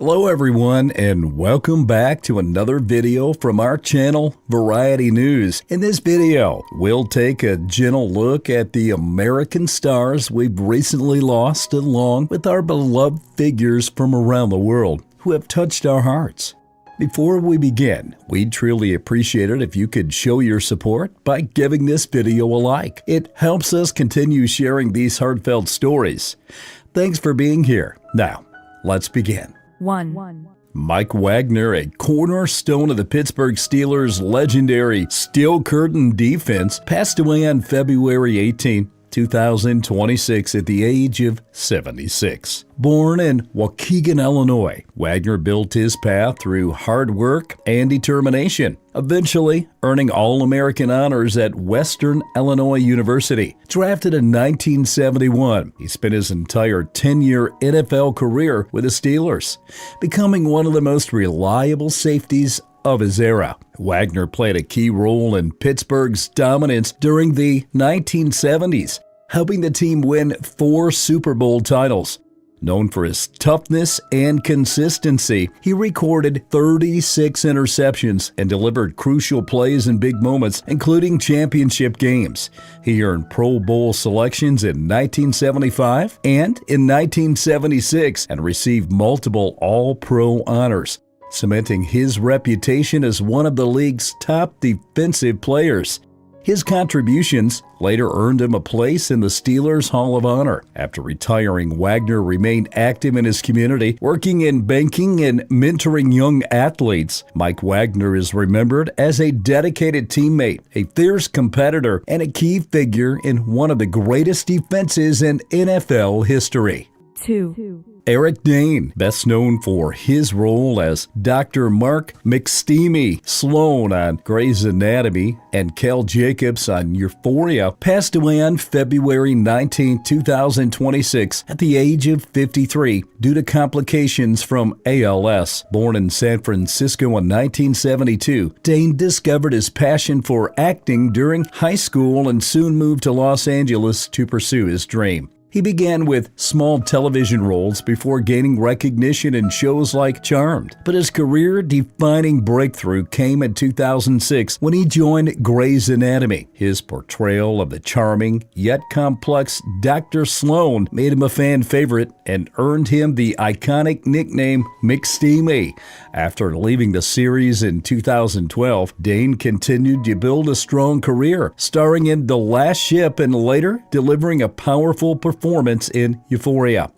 Hello everyone, and welcome back to another video from our channel, Variety News. In this video, we'll take a gentle look at the American stars we've recently lost, along with our beloved figures from around the world who have touched our hearts. Before we begin, we'd truly appreciate it if you could show your support by giving this video a like. It helps us continue sharing these heartfelt stories. Thanks for being here. Now, let's begin. 1. Mike Wagner, a cornerstone of the Pittsburgh Steelers' legendary steel curtain defense, passed away on February 18, 2026 at the age of 76. Born in Waukegan, Illinois, Wagner built his path through hard work and determination, eventually earning All-American honors at Western Illinois University. Drafted in 1971, he spent his entire 10-year NFL career with the Steelers, becoming one of the most reliable safeties of his era. Wagner played a key role in Pittsburgh's dominance during the 1970s, helping the team win 4 Super Bowl titles. Known for his toughness and consistency, he recorded 36 interceptions and delivered crucial plays in big moments, including championship games. He earned Pro Bowl selections in 1975 and in 1976 and received multiple All-Pro honors, cementing his reputation as one of the league's top defensive players. His contributions later earned him a place in the Steelers Hall of Honor. After retiring, Wagner remained active in his community, working in banking and mentoring young athletes. Mike Wagner is remembered as a dedicated teammate, a fierce competitor, and a key figure in one of the greatest defenses in NFL history. 2. Eric Dane, best known for his role as Dr. Mark McSteamy Sloan on Grey's Anatomy and Cal Jacobs on Euphoria, passed away on February 19, 2026 at the age of 53 due to complications from ALS. Born in San Francisco in 1972, Dane discovered his passion for acting during high school and soon moved to Los Angeles to pursue his dream. He began with small television roles before gaining recognition in shows like Charmed. But his career-defining breakthrough came in 2006 when he joined Grey's Anatomy. His portrayal of the charming yet complex Dr. Sloan made him a fan favorite and earned him the iconic nickname McSteamy. After leaving the series in 2012, Dane continued to build a strong career, starring in The Last Ship and later delivering a powerful performance in Euphoria,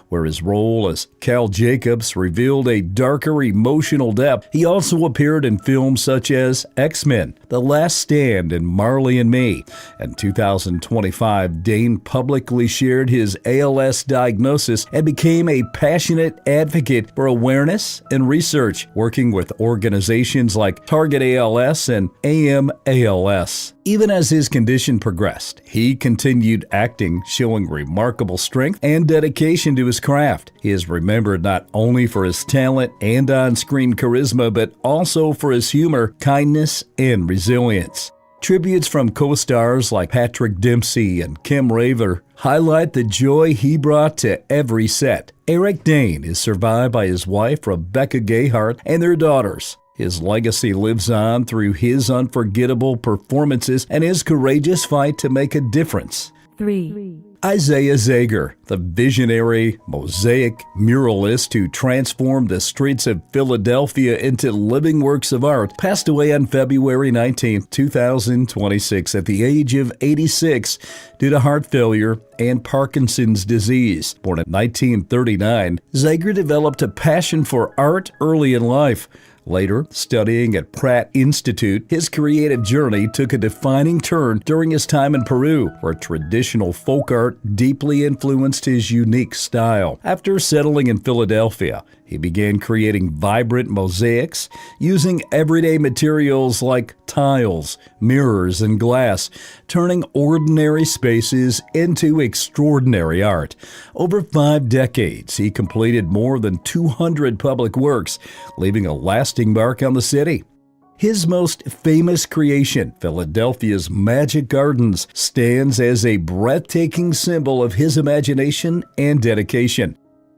where his role as Cal Jacobs revealed a darker emotional depth. He also appeared in films such as X-Men, The Last Stand, and Marley and Me. In 2025, Dane publicly shared his ALS diagnosis and became a passionate advocate for awareness and research, working with organizations like Target ALS and AMALS. Even as his condition progressed, he continued acting, showing remarkable strength and dedication to his craft. He is remembered not only for his talent and on-screen charisma, but also for his humor, kindness, and resilience. Tributes from co-stars like Patrick Dempsey and Kim Raver highlight the joy he brought to every set. Eric Dane is survived by his wife, Rebecca Gayhart, and their daughters. His legacy lives on through his unforgettable performances and his courageous fight to make a difference. 3. Isaiah Zager, the visionary mosaic muralist who transformed the streets of Philadelphia into living works of art, passed away on February 19, 2026 at the age of 86 due to heart failure and Parkinson's disease. Born in 1939, Zager developed a passion for art early in life. Later, studying at Pratt Institute, his creative journey took a defining turn during his time in Peru, where traditional folk art deeply influenced his unique style. After settling in Philadelphia, he began creating vibrant mosaics using everyday materials like tiles, mirrors, and glass, turning ordinary spaces into extraordinary art. Over 5 decades, he completed more than 200 public works, leaving a lasting mark on the city. His most famous creation, Philadelphia's Magic Gardens, stands as a breathtaking symbol of his imagination and dedication.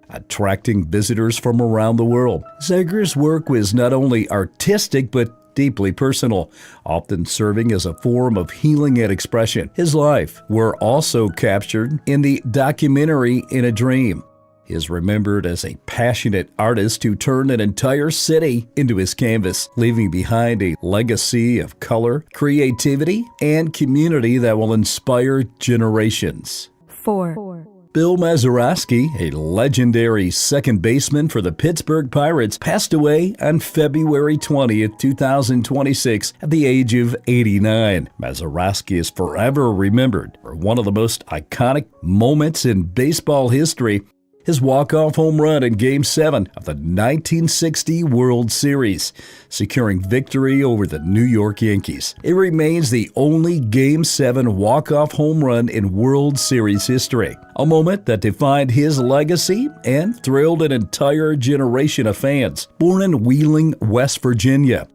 attracting visitors from around the world. Seger's work was not only artistic but deeply personal, often serving as a form of healing and expression. His life were also captured in the documentary In a Dream. He is remembered as a passionate artist who turned an entire city into his canvas, leaving behind a legacy of color, creativity, and community that will inspire generations. 4. Bill Mazeroski, a legendary second baseman for the Pittsburgh Pirates, passed away on February 20th, 2026 at the age of 89. Mazeroski is forever remembered for one of the most iconic moments in baseball history, his walk-off home run in Game 7 of the 1960 World Series, securing victory over the New York Yankees. It remains the only Game 7 walk-off home run in World Series history, a moment that defined his legacy and thrilled an entire generation of fans. Born in Wheeling, West Virginia,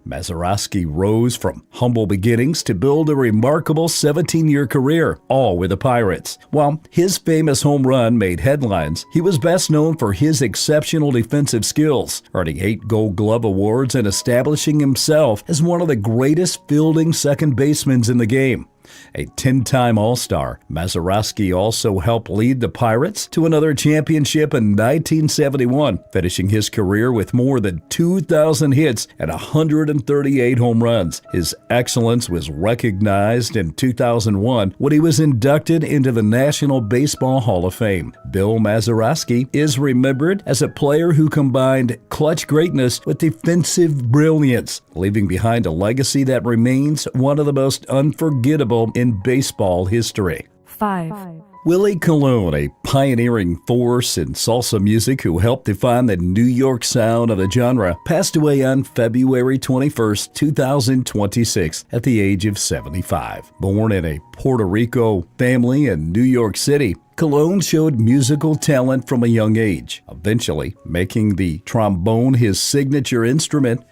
Mazeroski rose from humble beginnings to build a remarkable 17-year career, all with the Pirates. While his famous home run made headlines, he was best known for his exceptional defensive skills, earning 8 Gold Glove awards and establishing himself as one of the greatest fielding second basemen in the game. A 10-time All-Star, Mazeroski also helped lead the Pirates to another championship in 1971, finishing his career with more than 2,000 hits and 138 home runs. His excellence was recognized in 2001 when he was inducted into the National Baseball Hall of Fame. Bill Mazeroski is remembered as a player who combined clutch greatness with defensive brilliance, leaving behind a legacy that remains one of the most unforgettable in baseball history. 5. Willie Colon, a pioneering force in salsa music who helped define the New York sound of the genre, passed away on February 21, 2026 at the age of 75. Born in a Puerto Rico family in New York City, Colon showed musical talent from a young age, eventually making the trombone his signature instrument.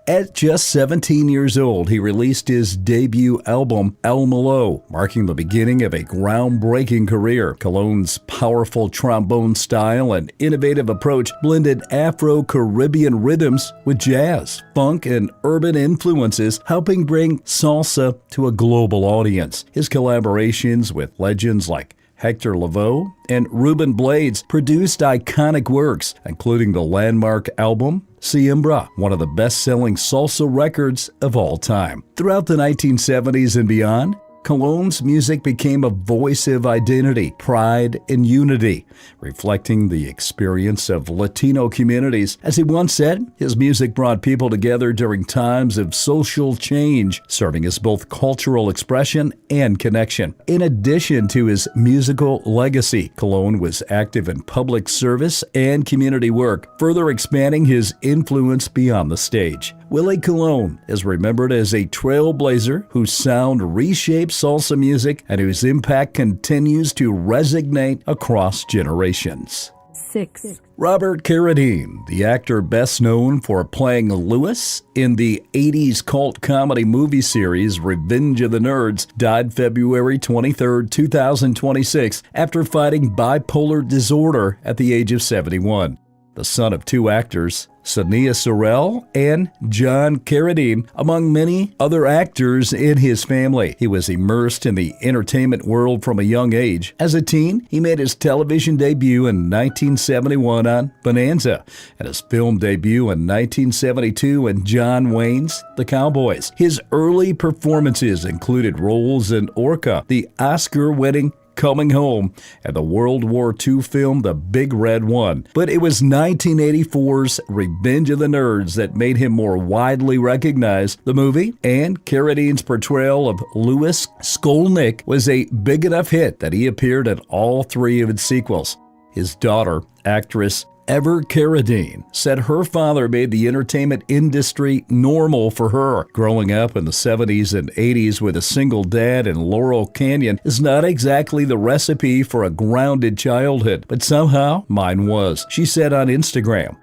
At just 17 years old, he released his debut album, El Malo, marking the beginning of a groundbreaking career. Colon's powerful trombone style and innovative approach blended Afro-Caribbean rhythms with jazz, funk, and urban influences, helping bring salsa to a global audience. His collaborations with legends like Hector Lavoe and Ruben Blades produced iconic works, including the landmark album Siembra, one of the best-selling salsa records of all time. Throughout the 1970s and beyond, Colon's music became a voice of identity, pride, and unity, reflecting the experience of Latino communities. As he once said, his music brought people together during times of social change, serving as both cultural expression and connection. In addition to his musical legacy, Colon was active in public service and community work, further expanding his influence beyond the stage. Willie Colon is remembered as a trailblazer whose sound reshaped salsa music and whose impact continues to resonate across generations. 6. Robert Carradine, the actor best known for playing Lewis in the 80s cult comedy movie series Revenge of the Nerds, died February 23, 2026, after fighting bipolar disorder at the age of 71. The son of two actors, Sonia Sorrell and John Carradine, among many other actors in his family. He was immersed in the entertainment world from a young age. As a teen, he made his television debut in 1971 on Bonanza and his film debut in 1972 in John Wayne's The Cowboys. His early performances included roles in Orca, the Oscar-winning Coming Home, and the World War II film The Big Red One. But it was 1984's Revenge of the Nerds that made him more widely recognized. The movie and Carradine's portrayal of Louis Skolnick was a big enough hit that he appeared in all three of its sequels. His daughter, actress Ever Carradine, said her father made the entertainment industry normal for her. Growing up in the 70s and 80s with a single dad in Laurel Canyon is not exactly the recipe for a grounded childhood, but somehow mine was, she said on Instagram.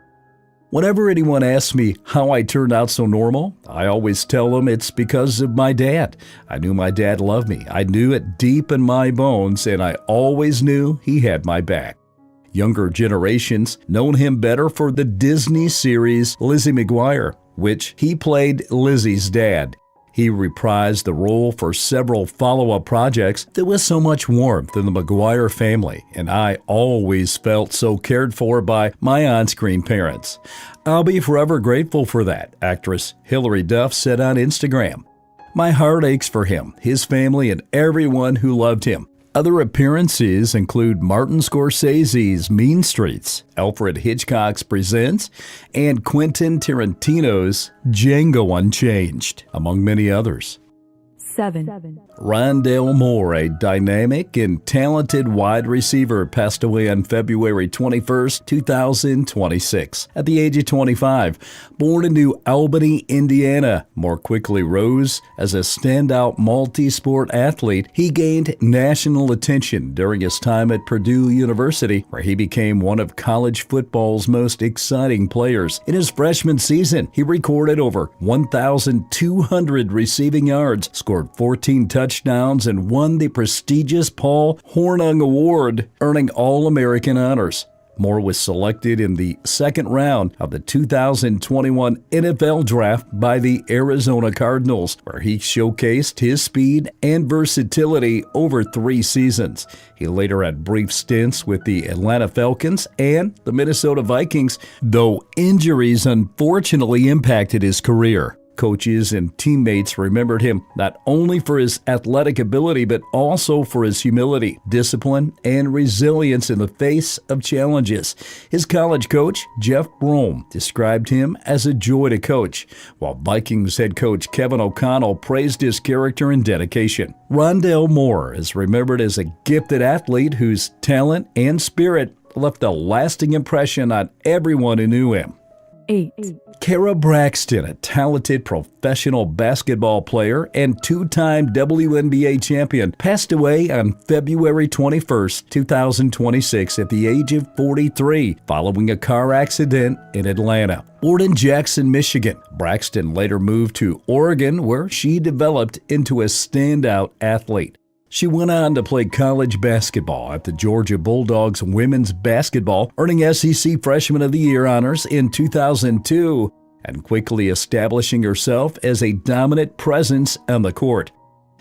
Whenever anyone asks me how I turned out so normal, I always tell them it's because of my dad. I knew my dad loved me. I knew it deep in my bones, and I always knew he had my back. Younger generations known him better for the Disney series Lizzie McGuire, which he played Lizzie's dad. He reprised the role for several follow-up projects. There was so much warmth in the McGuire family, and I always felt so cared for by my on-screen parents. I'll be forever grateful for that, actress Hilary Duff said on Instagram. My heart aches for him, his family, and everyone who loved him. Other appearances include Martin Scorsese's Mean Streets, Alfred Hitchcock's Presents, and Quentin Tarantino's Django Unchained, among many others. 7. Rondell Moore, a dynamic and talented wide receiver, passed away on February 21, 2026, at the age of 25. Born in New Albany, Indiana, Moore quickly rose as a standout multi-sport athlete. He gained national attention during his time at Purdue University, where he became one of college football's most exciting players. In his freshman season, he recorded over 1,200 receiving yards, scored 14 touchdowns, and won the prestigious Paul Hornung Award, earning All-American honors. Moore was selected in the second round of the 2021 NFL Draft by the Arizona Cardinals, where he showcased his speed and versatility over 3 seasons. He later had brief stints with the Atlanta Falcons and the Minnesota Vikings, though injuries unfortunately impacted his career. Coaches and teammates remembered him not only for his athletic ability, but also for his humility, discipline, and resilience in the face of challenges. His college coach, Jeff Brom, described him as a joy to coach, while Vikings head coach Kevin O'Connell praised his character and dedication. Rondell Moore is remembered as a gifted athlete whose talent and spirit left a lasting impression on everyone who knew him. 8. Kara Braxton, a talented professional basketball player and 2-time WNBA champion, passed away on February 21, 2026 at the age of 43 following a car accident in Atlanta. Born in Jackson, Michigan, Braxton later moved to Oregon, where she developed into a standout athlete. She went on to play college basketball at the Georgia Bulldogs women's basketball, earning SEC Freshman of the Year honors in 2002 and quickly establishing herself as a dominant presence on the court.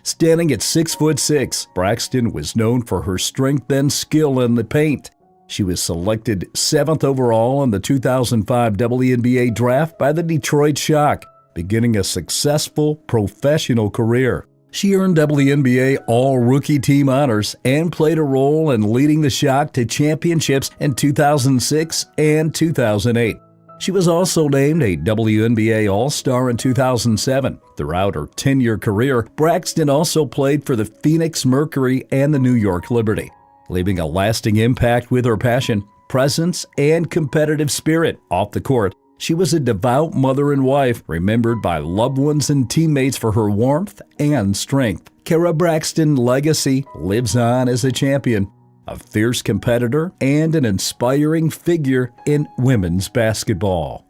Standing at 6'6", Braxton was known for her strength and skill in the paint. She was selected 7th overall in the 2005 WNBA draft by the Detroit Shock, beginning a successful professional career. She earned WNBA All-Rookie Team honors and played a role in leading the Shock to championships in 2006 and 2008. She was also named a WNBA All-Star in 2007. Throughout her 10-year career, Braxton also played for the Phoenix Mercury and the New York Liberty, leaving a lasting impact with her passion, presence, and competitive spirit off the court. She was a devout mother and wife, remembered by loved ones and teammates for her warmth and strength. Kara Braxton's legacy lives on as a champion, a fierce competitor, and an inspiring figure in women's basketball.